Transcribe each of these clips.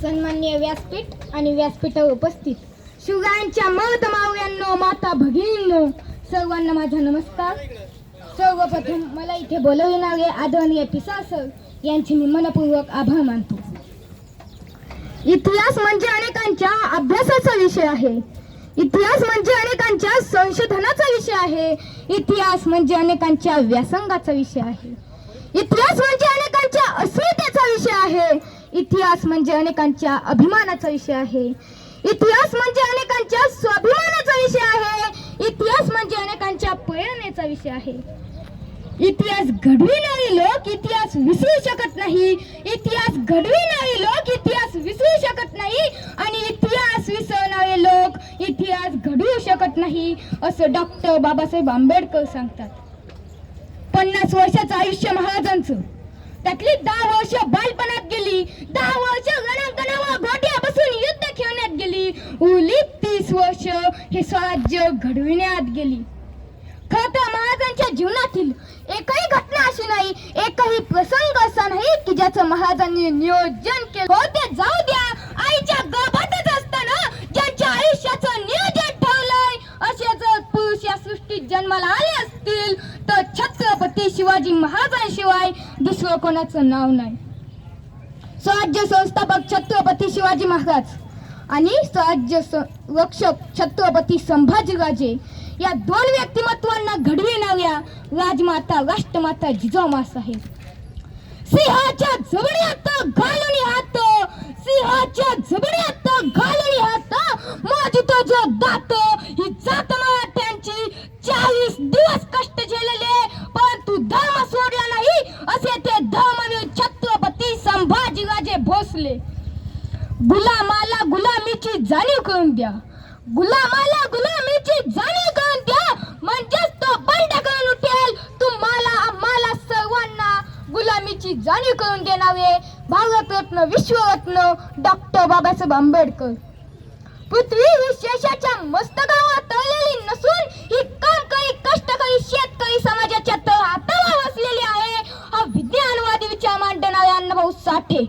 सन्माननीय व्यासपीठ आणि व्यासपीठावर उपस्थित शिवगायांच्या मत मावळ्यांनो, माता भगिनींनो, सर्वांना माझा नमस्कार. सर्वप्रथम मला इथे बोलविणारे आदरणीय पिसा सर यांचे मी मनपूर्वक आभार मानतो. इतिहास म्हणजे अनेकांच्या अभ्यासाचा विषय आहे. इतिहास म्हणजे अनेकांच्या संशोधनाचा विषय आहे. इतिहास म्हणजे अनेकांच्या व्यासंगाचा विषय आहे. इतिहास म्हणजे अनेकांच्या अस्मितेचा विषय आहे. इतिहास म्हणजे अनेकांच्या अभिमानाचा विषय आहे. इतिहास म्हणजे अनेकांच्या स्वाभिमानाचा विषय आहे. इतिहास म्हणजे अनेकांच्या प्रेरणेचा विषय आहे. इतिहास घडविणारे लोक इतिहास विसरू शकत नाही. इतिहास घडविणारे लोक इतिहास विसरू शकत नाही आणि इतिहास विसरणारे लोक इतिहास घडवू शकत नाही असं डॉक्टर बाबासाहेब आंबेडकर सांगतात. 50 वर्षाचं आयुष्य महाराजांचं, त्यातली 10 वर्ष बालपणात गेली, 10 वर्ष रणांगणावर घोट्या बसून युद्ध खेळण्यात गेली, उरली 30 वर्ष हे स्वराज्य घडविण्यात गेली. खरं तर महाराजांच्या जीवनातील एकही घटना अशी नाही, एकही प्रसंग असा नाही की ज्याचं महाराजांनी नियोजन केलं. हो ते जाऊ द्या, आईच्या गर्भातच असताना ज्यांच्या आयुष्याचं नियोजन ठेवलंय असे जर पुरुष या सृष्टीत जन्माला आले असतील तर छत्रपती शिवाजी महाराजांशिवाय दुसरं कोणाचं नाव नाही. स्वराज्य संस्थापक छत्रपती शिवाजी महाराज आणि स्वराज्य रक्षक छत्रपती संभाजीराजे या 2 व्यक्तिमत्वांना घडविणाऱ्या राजमाता राष्ट्रमाता जिजाऊ साहेब. सिंहाच्या जबड्यात घालून हात, सिंहाच्या जबड्यात घालून हात, माझी जो दात ही जात मराठ्यांची 40 दिवस कष्ट झेलले परंतु धर्म सोडला नाही असे ते धर्मवीर छत्रपती संभाजीराजे भोसले. गुलामाला गुलामीची जाणीव करून द्या, गुलामाला गुलामीची जाणीव करून द्या, म्हणजेच तो बंड करून उठेल. तुम्हाला आम्हाला सर्वांना गुलामीची जाणीव करून देणारे भारतरत्न विश्वरत्न डॉक्टर बाबासाहेब आंबेडकर. पृथ्वी ही शेषाच्या मस्तकावर तळलेली नसून ही कामकरी कष्टकरी शेतकरी समाजाच्या तळहातावर वसलेली आहे. हा विज्ञानवादी विचार मांडणारे अण्णाभाऊ साठे.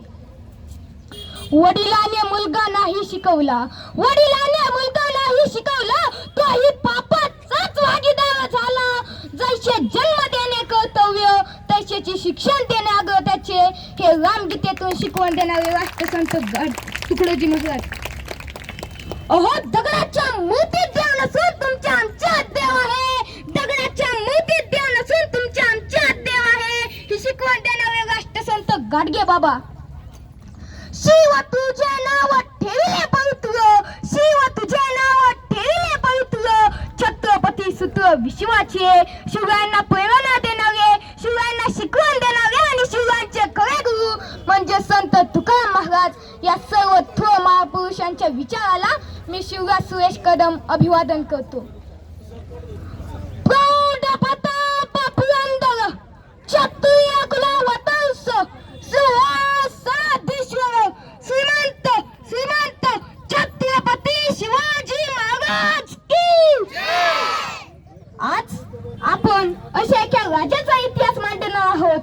वडिलाने मुलगा नाही शिकवला, वडिलाने मुलगा नाही शिकवला, तोही पापाचाच भागीदार झाला. जैसे जन्म देणे कर्तव्य तसेचे शिक्षण देणे अगत्याचे हे रामगीतेतून शिकवण देणारे राष्ट्रसंत तुकडोजी महाराज. अहो दगडाच्या मूर्तीत देव नसून तुमच्या आमच्यात देव आहे, दगडाच्या मूर्तीत देव नसून तुमच्या आमच्यात देव आहे ही शिकवण देणारे राष्ट्रसंत गाडगे बाबा. शिव तुझे नाव ठेविले पवित्र, शिव तुझे नाव ठेविले पवित्र, छत्रपती सूत्र विश्वाचे, शिवरायांना प्रेरणा देणारे, शिवरायांना शिकवण देणारे आणि शिवरायांचे खरे गुरु म्हणजे संत तुकाराम महाराज. या सर्व थोर महापुरुषांच्या विचाराला मी शिवराज सुरेश कदम अभिवादन करतो. प्रौढ प्रताप पुरंदर क्षत्रिय कुलवंश सुहासाधीश्वर श्रीमंत श्रीमंत छत्रपती शिवाजी महाराज की जय. आज आपण अशा एका राजाचा इतिहास मांडणार आहोत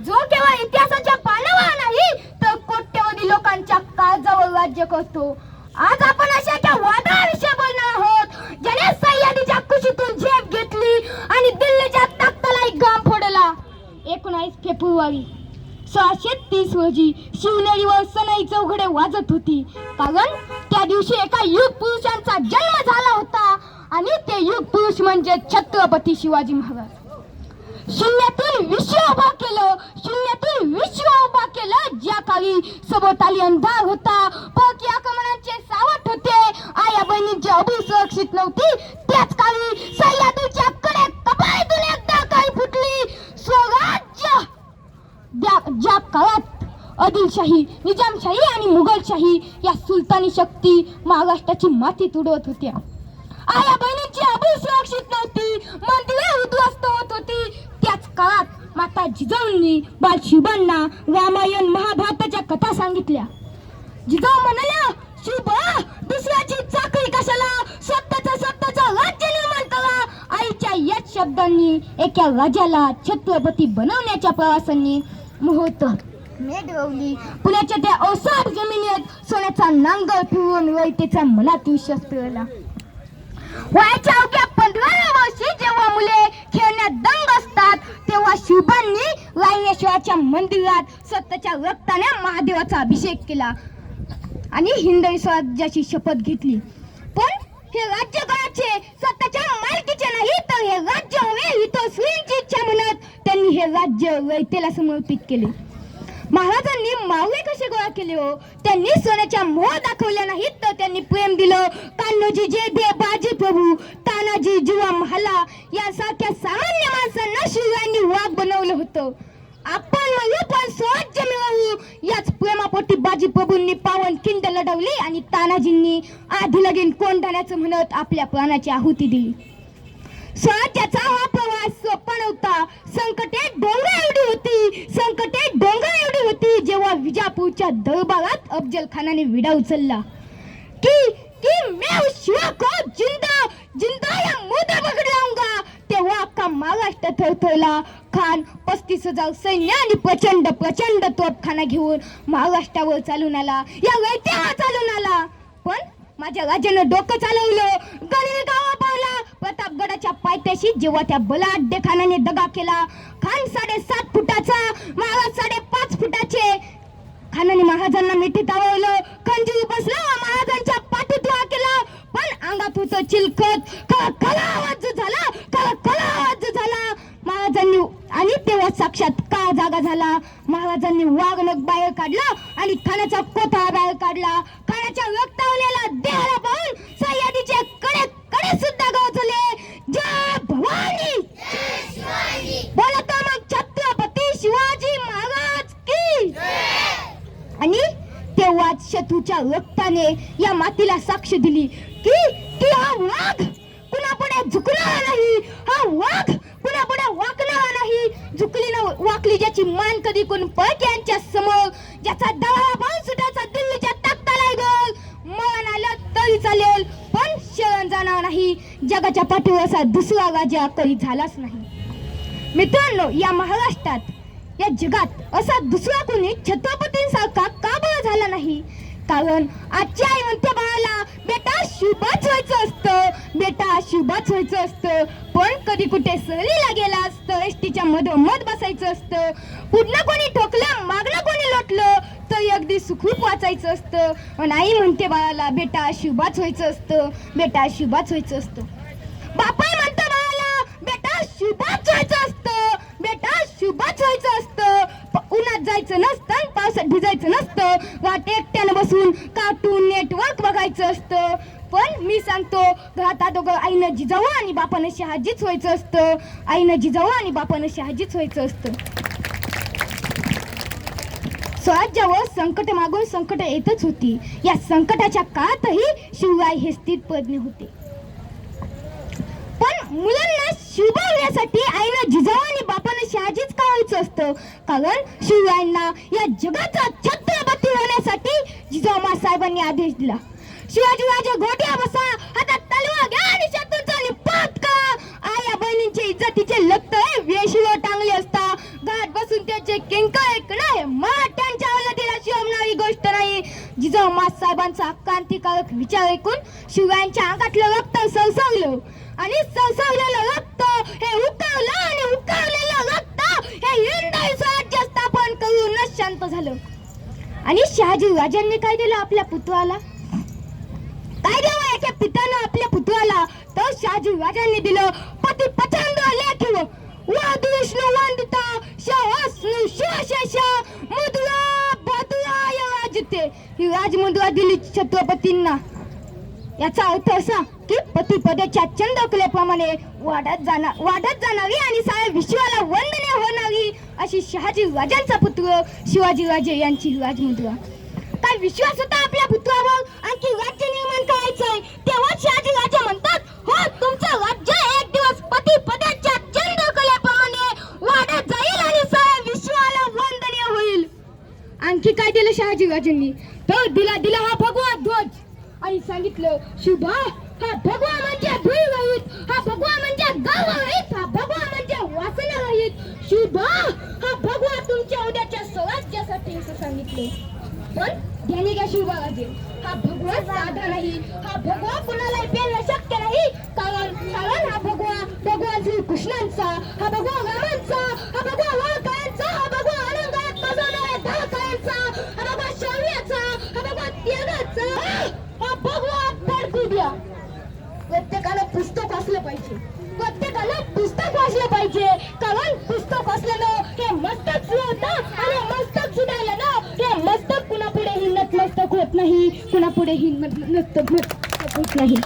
जो केवळ इतिहासाच्या पानावर नाही तर कोट्यवधी लोकांच्या काळजावर राज्य करतो. आज आपण अशा एका वादळाविषयी बोलणार आहोत ज्याने सह्याद्रीच्या कुशीतून झेप घेतली आणि दिल्लीच्या तख्ताला घाम फोडला. 19 फेब्रुवारी 1630 रोजी शिवनेरीवर सनई चौघडे वाजत होती, कारण त्या दिवशी एका युग पुरुषांचा जन्म झाला होता आणि ते युग पुरुष म्हणजे छत्रपती शिवाजी महाराज. शून्यातून विश्व उभा केलं, शून्यातून विश्व उभा केलं. ज्या काळी सभोवताली अंधार होता, परकी आक्रमणांचे सावट होते, आया बहिणींची अबू सुरक्षित नव्हती, त्याच काळी सह्याद्रीच्या कडे कपाळीतून एकदा काही फुटली. स्वराज्य ज्या काळात आदिलशाही, निजामशाही आणि मुघलशाही या सुलतानी शक्ती महाराष्ट्राची माती तुडवत होत्या. आया बहिणींची अबू सुरक्षित नव्हती, मंदिरे उद्ध्वस्त होत होती. त्याच काळात माता जिजाऊंनी बालशिवांना रामायण महाभारताच्या कथा सांगितल्या. जिजाऊ म्हणाल्या, शिवबा दुसऱ्याची चाकरी कशाला, स्वतःच राज्य निर्माण करा. आईच्या याच शब्दांनी एका राजाला छत्रपती बनवण्याच्या प्रवासांनी मुहूर्त मेघ रवली. पुण्याच्या त्या ओसाड जमिनीत सोन्याचा नांगर फिरवून वैतेचा मनात विश्वास पिळला. वयाच्या अवघ्या 15व्या वर्षी जेव्हा मुले खेळण्यात दंग असतात तेव्हा शिवबांनी रायरेश्वराच्या मंदिरात स्वतःच्या रक्ताने महादेवाचा अभिषेक केला आणि हिंदवी स्वराज्याची शपथ घेतली. पण हे राज्य कोणाचे? स्वतःच्या मालकीचे नाही, तर हे राज्य हवे ही तो श्रींची इच्छा म्हणत त्यांनी हे राज्य रयतेला समर्पित केले. महाराजांनी मावळे कसे गोळा केले हो? त्यांनी सोन्याच्या मोह दाखवल्या नाहीत, तर त्यांनी प्रेम दिलं. कान्होजी जे दे बाजी प्रभू, तानाजी जीवा महाला यासारख्या सामान्य माणसांना शिवरायांनी वाघ बनवलं होतं. आपण मिळू पण स्वराज्य मिळवू याच प्रेमापोटी बाजी प्रभूंनी पावन खिंड लढवली आणि तानाजींनी आधी लगीन कोंढाण्याचं म्हणत आपल्या प्राणाची आहुती दिली. स्वराज्याचा हा प्रवास सोपा नव्हता. संकटे डोंगर एवढी होती, संकटे डोंगर एवढी होती. जेव्हा विजापूरच्या दरबारात अफजल खानाने विडा उचलला की मैं उस शिवा को जिंदा जिंदा या मुर्दा पकड़ लाऊंगा, तेव्हा अख्खा महाराष्ट्र थरथरला. खान 35,000 सैन्य आणि प्रचंड प्रचंड तोफखाना घेऊन महाराष्ट्रावर चालून आला, या वैत्यावर चालून आला. पण माझ्या राजानं डोकं चालवलं. गणित गावा पावला. प्रतापगडाच्या पायथ्याशी जेव्हा त्या बलाढ्य खानाने दगा केला, खान 7.5 फुटाचा, महाराज 5.5 फुटाचे. खानाने महाराजांना मिठीत आवळलं, खंजीर बसला, महाराजांच्या पाठीत वा केला. पण अंगात होतं चिलखत. कळा आवाज झाला, कळा आवाज झाला महाराजांनी. आणि तेव्हा साक्षात काळ जागा झाला. महाराजांनी वाघनख बाहेर काढला आणि खानाचा कोथा बाहेर काढला. खानाच्या रक्तावलेला देहाला पाहून सह्याद्रीचे कडे कडे सुद्धा गवसले. जय भवानी, बोलतो मग छत्रपती शिवाजी महाराज की. आणि तेव्हाच शत्रूच्या रक्ताने या मातीला साक्ष दिली की हा वाघ कुणापुढे झुकणार नाही, हा वाघ कुणापुढे वाकणार नाही. झुकली न वाकली ज्याची मान कधी कोण पळक्यांच्या समोर, ज्याचा दळा पाऊस सुटाचा दिल्लीच्या तख्ताला गोल. मरण आलं तरी चालेल पण शरण जाणार नाही. जगाच्या पाठीवर असा दुसरा राजा कधी झालाच नाही. मित्रांनो, या महाराष्ट्रात, या जगात असा दुसरा कोणी छत्रपतींसारखा का बरं झाला नाही? कारण आजच्या आई म्हणते बाळाला, बेटा शुभच व्हायचं असतं, बेटा शुभच व्हायचं असतं. पण कधी कुठे सहलीला गेला असतं, एसटीच्या मधोमध बसायचं असतं. पुढनं कोणी ठोकलं, मागणं कोणी लोटलं तरी अगदी सुखरूप वाचायचं असतं. पण आई म्हणते बाळाला, बेटा शुभच व्हायचं असतं, बेटा शुभच व्हायचं असतं. बापाई म्हणतं बाळाला, बेटा शुभच व्हायचं असतं, बेटा शुभच व्हायचं असतं. उन्हात जायचं नसतं, पावसात भिजायचं नसतं, वाट एकट्यानं बसून कार्टून नेटवर्क बघायचं असतं. पण मी सांगतो, घरात दोघं आईनं जिजावं आणि बापानं शहाजीच व्हायचं असतं, आईनं जिजावं आणि बापानं शहाजीच व्हायचं असतं. स्वराज्यावर संकट मागून संकट येतच होती. या संकटाच्या काळातही शिवराय हे स्थिर प्रज्ञ होते. पण मुलांना शिवण्यासाठी आईनं जिजाऊ आणि बापानं शहाजीच का व्हायचं असतं? कारण शिवरायांना या जगाचा छत्रपती होण्यासाठी जिजाऊ साहेबांनी आदेश दिला. शिवाजी राजे घोड्या बसा, हातात तलवार घ्या आणि शत्रूचा निपात करा. आया बहिणींचे इज्जतीचे लक्त वेशीवर टांगले असता घाट बसून त्याचे किंकर ऐकणं हे मराठ्यांच्या अवलादीला शोभणारी गोष्ट नाही. जिजाऊ साहेबांचा क्रांतिकारक विचार ऐकून शिवरायांच्या अंगातलं रक्त सळसळलं आणि सळसळलेलं रक्त हे उकळलं आणि उकळलेलं रक्त हे हिंदवी स्वराज्य स्थापन करूनच शांत झालं. आणि शहाजी राजांनी काय दिलं आपल्या पुत्राला? काय द्यावं याच्या पित्यानं आपल्या पुत्राला? तर शहाजी राजांनी दिलं पती पचंद लेखिव वाद विष्णू वंदिता शहास्नु शिवशेष मुद्रा बदुराय राजते. ही राजमुद्रा दिली छत्रपतींना. याचा अर्थ असा की पतीपदेच्या चंद्रकलेप्रमाणे वाढत जाणारी आणि साऱ्या विश्वाला वंदनीय होणारी अशी शहाजी राजांचा पुत्र शिवाजी राजे यांची राजमुद्रा. काय विश्वास होता आपल्या पुत्रावर? आणखी राज्य निर्माण करायचंय. तेव्हा शहाजी राजे म्हणतात, हो तुमचं राज्य एक दिवस पतीपदेच्या चंद्रकलेप्रमाणे वाढत जाईल आणि साऱ्या विश्वाला वंदनीय होईल. आणखी काय दिलं शहाजी राजांनी? तर दिला हा भगवा ध्वज आणि सांगितलं, शुभा हा भगवा म्हणजे धुळ रहित, हा भगवा म्हणजे गाव रहित, हा भगवा म्हणजे वासना रहित. शुभा हा भगवा तुमच्या उद्याच्या स्वराज्यासाठी असं सांगितलं. पण ध्यानी घ्या शिवबाबाजी. हा भगवा साधा नाही, हा भगवा कुणालाही पेलणं शक्य नाही. कारण हा भगवा श्री कृष्णांचा, हा भगवा रामांचा, हा भगवा वाळकायांचा, हा भगवा अलंकारात बसवणाऱ्या ढाकायांचा, हा भगवा शौर्याचा, हा भगवा त्यागाचा, हा भगवा धडकू द्या. प्रत्येकाला पुस्तक वाचलं पाहिजे, प्रत्येकाला पुस्तक वाचलं पाहिजे. कारण पुस्तक वाचल्यानं हे मस्तक सुधारतं आणि मस्तक सुधारलं ना हे मस्तक कुणापुढेही नतमस्तक होत नाही, कुणापुढेही नतमस्तक होत नाही.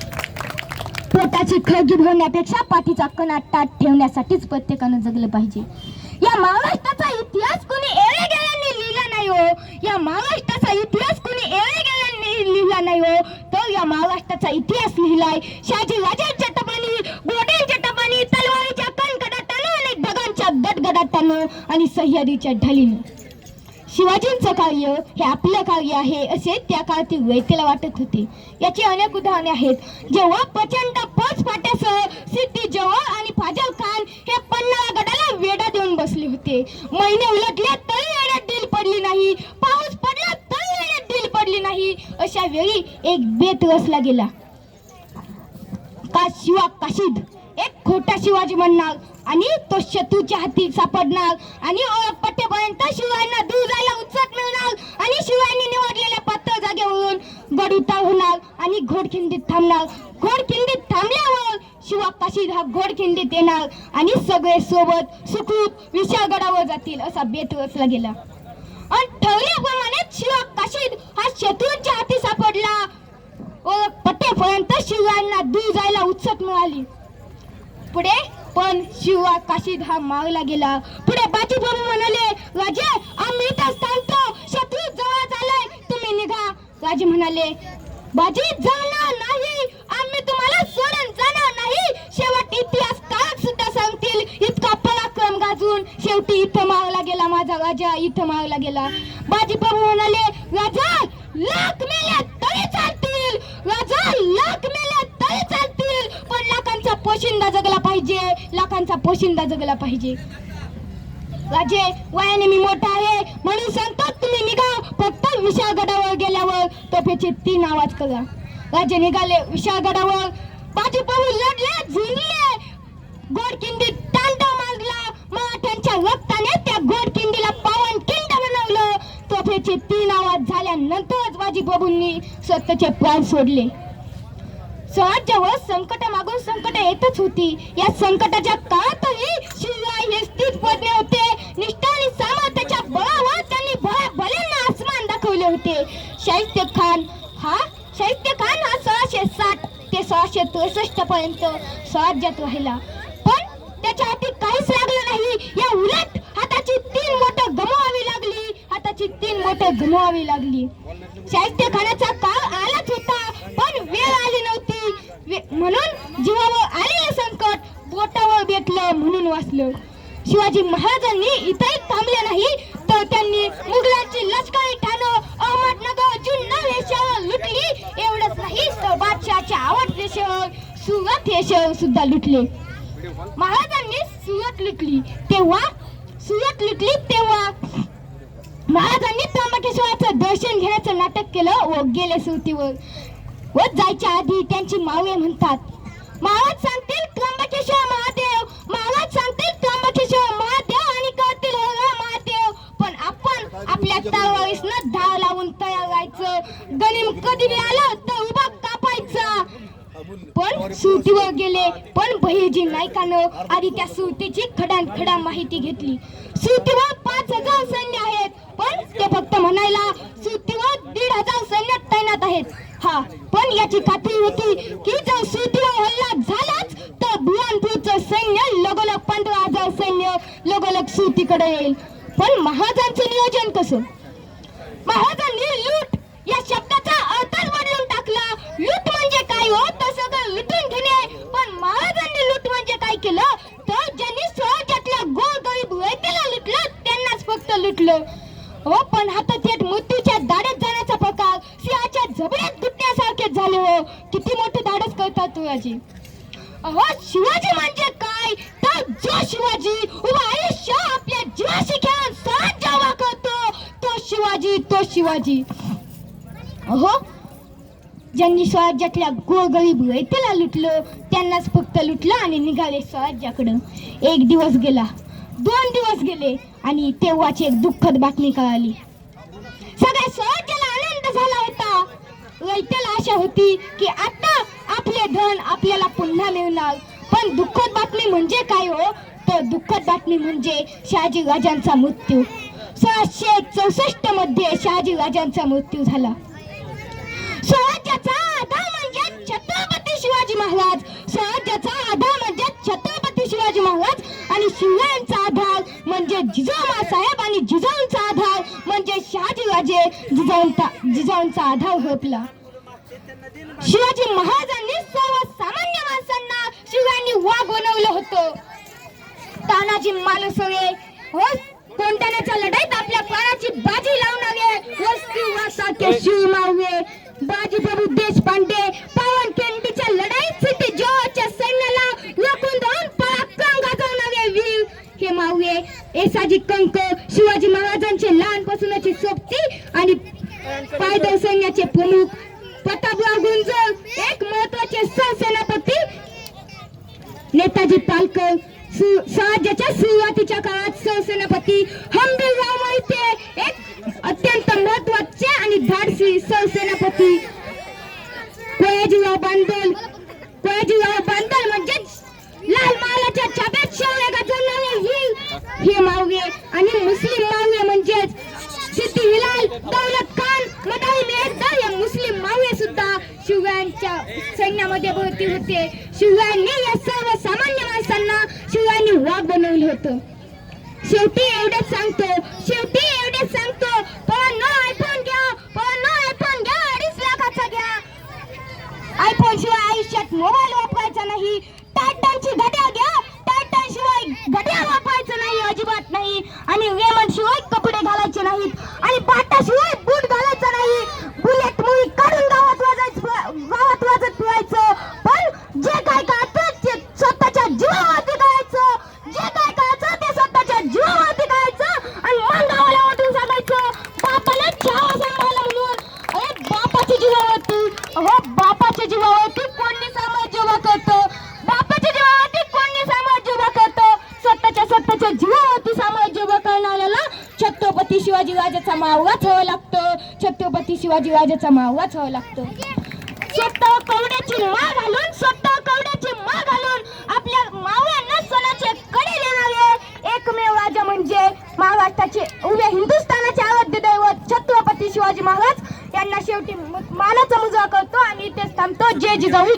पोटाची खळगी भरण्यापेक्षा पाठीचा कणा ताट ठेवण्यासाठीच प्रत्येकानं जगलं पाहिजे. या महाराष्ट्राचा इतिहास कोणी येळेगेळ्यांनी लिहिला नाही हो. या महाराष्ट्राचा इतिहास कोणी येळेगेळ्यांनी लिहिला नाही हो. तर या महाराष्ट्राचा इतिहास लिहिलाय शहाजी राजांच्या टपानी, घोड्यांच्या टपानी, तलवारीच्या कणकडाटानं आणि ढगांच्या गडगडाटानं आणि सह्याद्रीच्या ढालीनं. शिवाजींचं कार्य हे आपलं कार्य आहे असे त्या काळातील व्यक्तीला वाटत होते. याची अनेक उदाहरणे आहेत. जेव्हा प्रचंड फौज फाट्यासह सिद्धी जोहर आणि फाजल खान हे पन्हाळा गडाला वेढा देऊन बसले होते. महिने उलटले तरी वेड्यात ढील पडली नाही, पाऊस पडला तरी वेड्यात ढील पडली नाही. अशा वेळी एक बेत रचला गेला. का शिवा काशीद एक खोटा शिवाजी म्हणणार आणि तो शत्रूच्या हाती सापडणार आणि पट्टेपर्यंत शिवांना दूर जायला उत्सुक मिळणार आणि शिवांनी निवडलेल्या पात्र जागेवरून गड उतार होणार आणि घोडखिंडीत थांबणार. घोडखिंडीत थांबल्यावर शिवा काशीद हा घोडखिंडीत येणार आणि सगळे सोबत सुखरूप विशाळगडावर जातील असा बेत रचला गेला. आणि ठरल्याप्रमाणे शिवा काशीद हा शत्रूच्या हाती सापडला व पट्टेपर्यंत शिवांना दूर जायला उत्सुक मिळाली. पुढे पण शिवा काशीद हा मारला गेला. पुढे बाजीप्रभू म्हणाले, राजे आम्ही इथं थांबतो, शत्रू जवळ आलाय, तुम्ही निघा. राजे म्हणाले, बाजी जाणार नाही, आम्ही तुम्हाला सोडून जाणार नाही. शेवट इतिहास काळ सुद्धा सांगतील इतका पराक्रम गाजून शेवटी इथं मारला गेला माझा राजा, इथं मारला गेला. बाजीप्रभू म्हणाले, राजा लाख मेले तरी चालतील, राजा लाख मेले तरी चालतील, पण लाखांचा पोशिंदा जगला पाहिजे, लाखांचा पोशिंदा जगला पाहिजे. राजे वयाने मी मोठा आहे म्हणून सांगतो तुम्ही निघा, फक्त विशाळगडावर गेल्यावर तोफेचे 3 आवाज करा. राजे निघाले विशाळगडावर. बाजीप्रभू लढले, झुंजले, घोडखिंडीत तांडव मारला. मराठ्यांच्या रक्ताने त्या घोडखिंडीला पावनखिंड बनवलं. तोफेचे 3 आवाज झाल्यानंतरच बाजीप्रभूंनी स्वतःचे प्राण सोडले. स्वराज्यावर संकट मागून संकट येतच होती. या संकटाच्या काळातही शिवराय हे स्थितप्रज्ञ होते. निष्ठा आणि सामर्थ्याच्या बळावर त्यांनी भल्यांना आसमान दाखवले होते. शाहिस्ते खान हा 1660 ते 1663 पर्यंत स्वराज्यात राहिला, पण त्याच्या हाती काहीच लागलं नाही. या उलट हाताची 3 बोटं गमवावी लागली. शाहिस्ते खानाचा काळ आलाच होता, पण वेळ आली नव्हती. म्हणून जीवावर आलेलं संकट बोटावर बेतलं म्हणून वाचलं. शिवाजी महाराजांनी इथेही थांबले नाही, तर त्यांनी मुघलांची लष्करी ठाणं अहमदनगर, जुन्नर हे शहर लुटली. एवढंच नाही तर बादशहाचे आवडते शहर सुरत हे शहर सुद्धा लुटले. महाराजांनी सुरत लुटली तेव्हा महाराजांनी त्र्यंबकेश्वराचं दर्शन घेण्याचं नाटक केलं व गेले सुरतीवर. व जायच्या आधी त्यांची मावळे म्हणतात, महाराज सांगतील त्र्यंबकेश्वर महादेव, महाराज सांगतील त्र्यंबकेश्वर महादेव आणि करतील महादेव. पण आपण आपल्या तलवारीसनं धार लावून तयार राहायचं, गनिम कधी आलं तर उभा कापायचा. पण सुरतीवर गेले, पण बहिर्जी नायकानं आधी त्या सुरतीची खडानखडा माहिती घेतली. सुरतीवर 5000 सैन्य आहेत, पण ते फक्त म्हणायला सुरतीवर 1500 सैन्य तैनात आहेत. हा, पण याची खात्री होती की जर सुरतीवर हल्ला झालाच तर बुरहानपूरचं सैन्य लगोलग 15000 सैन्य लगोलग सुरतीकडे येईल. पण महाराजांचं नियोजन कसं? महाराजांनी लूट या शब्दाचा अर्थच बदलून टाकला. लूट म्हणजे काय हो, तर सगळं लुटून घेणे. पण महाराजांनी लूट म्हणजे काय केलं, तर ज्यांनी स्वराज्यातल्या गोरगरीब व्यक्तीला लुटलं त्यांनाच फक्त लुटलं. हो, पण आता थेट मृत्यूच्या दाढेत जाण्याचा प्रकार सिंहाच्या जबड्यात गुटण्यासारखे झाले. हो, किती मोठे धाडस करतात तुझी. अहो, शिवाजी म्हणजे काय, तर जो शिवाजी उभा आयुष्य आपल्या जीवाशी खेळून स्वराज्य उभा करतो तो शिवाजी. अहो, ज्यांनी स्वराज्यातल्या गोरगरीब रयतेला लुटलं त्यांनाच फक्त लुटलं आणि निघाले स्वराज्याकडं. 1 दिवस गेला, 2 दिवस गेले आणि तेव्हाची एक दुःखद बातमी कळाली. सगळ्या स्वराज्याला आनंद झाला होता. रयतेला आशा होती की आता आपले धन आपल्याला पुन्हा मिळणार. पण दुःखद बातमी म्हणजे काय हो? तर दुःखद बातमी म्हणजे शहाजी राजांचा मृत्यू. 1664 मध्ये शहाजी राजांचा मृत्यू झाला. स्वराज्याचा आधार म्हणजे छत्रपती शिवाजी महाराज. स्वराज्याचा आधार म्हणजे छत्रपती शिवाजी महाराज आणि शिवरायांचा आधार म्हणजे जिजाऊ साहेब आणि जिजाऊंचा आधार म्हणजे शहाजी राजे. जिजाऊंचा आधार होपला. शिवाजी महाराजांनी सर्वसामान्य माणसांना शिवरायांनी वाघ बनवलं होतं. तानाजी मालुसरे कोंढाण्याच्या लढाईत आपल्या प्राणाची बाजी लावणारे वस्तीवासाचे शिव मावळे, बाजीप्रभू देशपांडे पावनखिंडीच्या लढाईत सिटी जोहरच्या सैन्याला रोखून धरून पराक्रम गाजवणारे वीर हे मावळे. येसाजी कंक शिवाजी महाराजांचे लहानपासूनचे सोबती आणि पायदळ सैन्याचे प्रमुख. प्रतापराव गुंजर एक महत्वाचे सरसेनापती. नेताजी पालकर स्वराज्याच्या सुरुवातीच्या काळात सरसेनापती. हंबीरराव मोहिते एक अत्यंत महत्वाचे आणि धाडसी सरसेनापती. कोयाजीराव बांदल म्हणजे लाल महालाच्या छाप्यात शौर्य गाजवणारे वीर हे मावळे. आणि मुस्लिम मावळे म्हणजेच सिद्दी हिलाल, दौलत खान, मदारी मेहरदार हे मुस्लिम मावळे सुद्धा शिवरायांच्या सैन्यामध्ये भरती होते. शिवरायांनी या सर्वसामान्य माणसांना शिवरायांनी वाघ बनवलं होतं. शेवटी एवढेच सांगतो पवांनो आयफोन घ्या, 2.5 लाखाचा घ्या. आयफोन शिवाय आयुष्यात मोबाईल वापरायचा नाही. टायटनची घड्याळ घ्या, टायटन शिवाय घड्याळ वापरायचं नाही, अजिबात नाही. आणि रेमंड शिवाय कपडे घालायचे नाहीत आणि बाटा शिवाय बूट घालायचा नाही. बुलेट मुळी काढून गावात वाजत फिरायचं. पण जे काय करायचं ते स्वतःच्या जीवावरती करायचं. जे काय करायचं ते स्वतःच्या जीवावरती करायचं आणि मन गावाला वाटून सांगायचं बापाला छावा सांभाळला म्हणून. अरे बापाच्या जीवावरती कोणी साम्राज्य उभा करतं? बापाच्या जीवावरती कोणी साम्राज्य उभा करतं? स्वतःच्या जीवावरती साम्राज्य उभा करणाऱ्याला छत्रपती शिवाजी राजाचा मावळाच हवा लागतो. छत्रपती शिवाजी राजाचा मावळाच हवा लागतो. स्वतः कवड्याची माळ घालून आपल्या मावळ्यांना सोन्याचे कडे देणारे एकमेव राजा म्हणजे महाराष्ट्राचे उभे हिंदुस्थानाचे आराध्य दैवत छत्रपती शिवाजी महाराज यांना शेवटी मानाचा मुजरा करतो आणि इथेच थांबतो. जय जिजाऊ.